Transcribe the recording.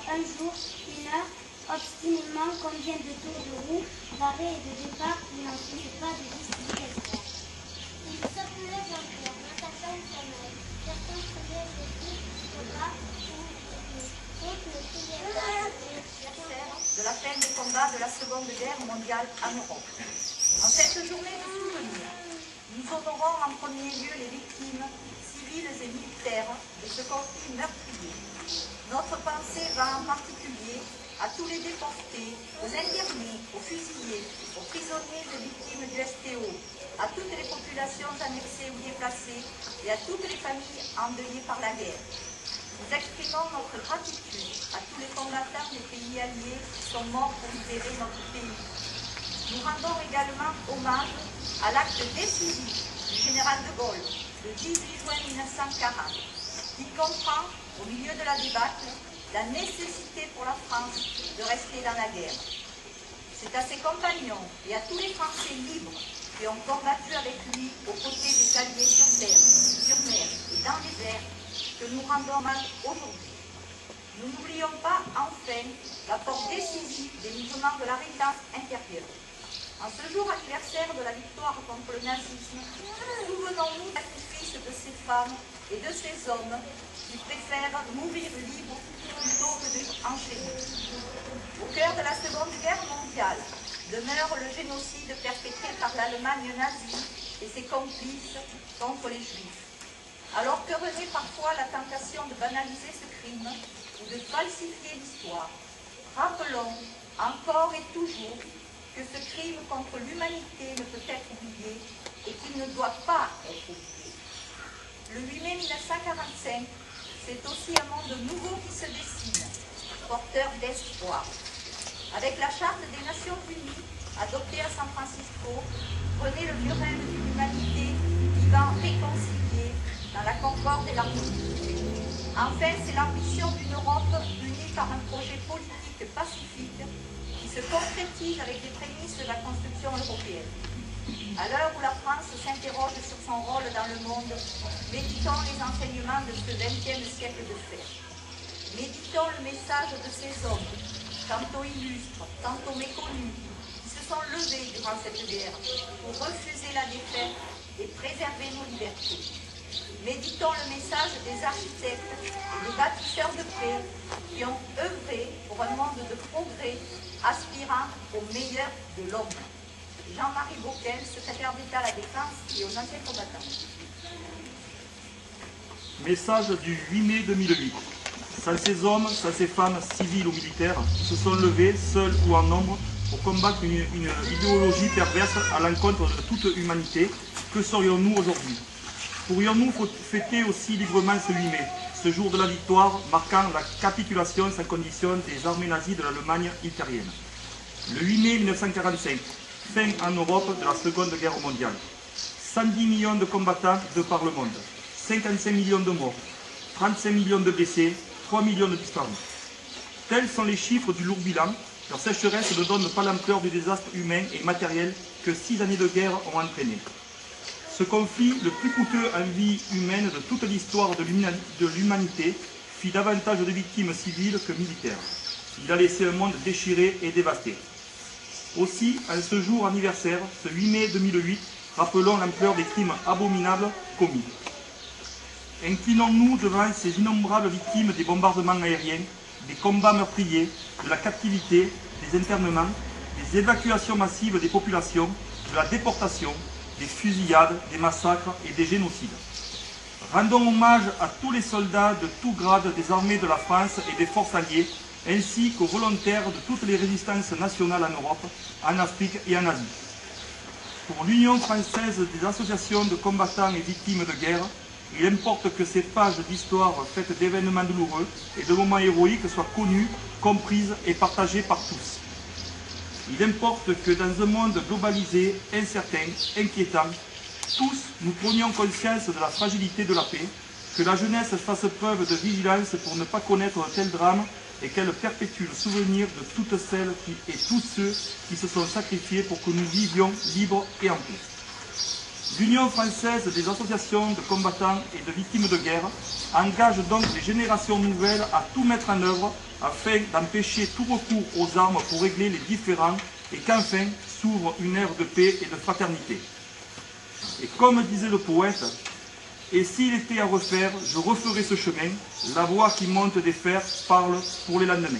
Un jour, il meurt obstinément. Combien de tours de roue, d'arrêt et de départ, il n'en finit pas de dissimuler l'espoir. Il s'appelait Jean-Pierre, l'attaquant de sommeil. Certains prenaient des coups au bras ou d'autres ne criaient pas. De la fin des combats de la Seconde Guerre mondiale en Europe. En cette journée de souvenir, nous honorons en premier lieu les victimes civiles et militaires de ce conflit meurtrier. Notre pensée va en particulier à tous les déportés, aux internés, aux fusillés, aux prisonniers et victimes du STO, à toutes les populations annexées ou déplacées et à toutes les familles endeuillées par la guerre. Nous exprimons notre gratitude à tous les combattants des pays alliés qui sont morts pour libérer notre pays. Nous rendons également hommage à l'acte décisif du général de Gaulle le 18 juin 1940, qui comprend, au milieu de la débâcle, la nécessité pour la France de rester dans la guerre. C'est à ses compagnons et à tous les Français libres qui ont combattu avec lui aux côtés des alliés sur terre, sur mer et dans les airs que nous rendons hommage aujourd'hui. Nous n'oublions pas, enfin, l'apport décisif des mouvements de la résistance intérieure. En ce jour anniversaire de la victoire contre le nazisme, souvenons-nous du sacrifice de ces femmes et de ces hommes qui préfèrent mourir libres plutôt que d'enchaîner. Au cœur de la Seconde Guerre mondiale demeure le génocide perpétré par l'Allemagne nazie et ses complices contre les Juifs. Alors que venait parfois la tentation de banaliser ce crime ou de falsifier l'histoire, rappelons encore et toujours que ce crime contre l'humanité ne peut être oublié et qu'il ne doit pas être oublié. Le 8 mai 1945, c'est aussi un monde nouveau qui se dessine, porteur d'espoir. Avec la Charte des Nations Unies, adoptée à San Francisco, prenez le vieux rêve d'une humanité vivant réconciliée dans la concorde et l'harmonie. Enfin, c'est l'ambition d'une Europe unie par un projet politique pacifique qui se concrétise avec les prémices de la construction européenne. À l'heure où la France s'interroge sur son rôle dans le monde, méditons les enseignements de ce XXe siècle de fer. Méditons le message de ces hommes, tantôt illustres, tantôt méconnus, qui se sont levés durant cette guerre pour refuser la défaite et préserver nos libertés. Méditons le message des architectes et des bâtisseurs de paix qui ont œuvré pour un monde de progrès aspirant au meilleur de l'homme. Jean-Marie Bockel, secrétaire d'État à la Défense et aux anciens combattants. Message du 8 mai 2008. Sans ces hommes, sans ces femmes, civils ou militaires, qui se sont levés, seuls ou en nombre, pour combattre une idéologie perverse à l'encontre de toute humanité, que serions-nous aujourd'hui? Pourrions-nous fêter aussi librement ce 8 mai, ce jour de la victoire, marquant la capitulation sans condition des armées nazies de l'Allemagne hitlérienne? Le 8 mai 1945, fin en Europe de la Seconde Guerre mondiale. 110 millions de combattants de par le monde, 55 millions de morts, 35 millions de blessés, 3 millions de disparus. Tels sont les chiffres du lourd bilan. Leur sécheresse ne donne pas l'ampleur du désastre humain et matériel que 6 années de guerre ont entraîné. Ce conflit, le plus coûteux en vie humaine de toute l'histoire de l'humanité, fit davantage de victimes civiles que militaires. Il a laissé un monde déchiré et dévasté. Aussi, en ce jour anniversaire, ce 8 mai 2008, rappelons l'ampleur des crimes abominables commis. Inclinons-nous devant ces innombrables victimes des bombardements aériens, des combats meurtriers, de la captivité, des internements, des évacuations massives des populations, de la déportation, des fusillades, des massacres et des génocides. Rendons hommage à tous les soldats de tout grade des armées de la France et des forces alliées, ainsi qu'aux volontaires de toutes les résistances nationales en Europe, en Afrique et en Asie. Pour l'Union française des associations de combattants et victimes de guerre, il importe que ces pages d'histoire faites d'événements douloureux et de moments héroïques soient connues, comprises et partagées par tous. Il importe que dans un monde globalisé, incertain, inquiétant, tous nous prenions conscience de la fragilité de la paix, que la jeunesse fasse preuve de vigilance pour ne pas connaître un tel drame et qu'elle perpétue le souvenir de toutes celles et tous ceux qui se sont sacrifiés pour que nous vivions libres et en paix. L'Union française des associations de combattants et de victimes de guerre engage donc les générations nouvelles à tout mettre en œuvre afin d'empêcher tout recours aux armes pour régler les différends et qu'enfin s'ouvre une ère de paix et de fraternité. Et comme disait le poète, « Et s'il était à refaire, je referais ce chemin, la voix qui monte des fers parle pour les lendemains ».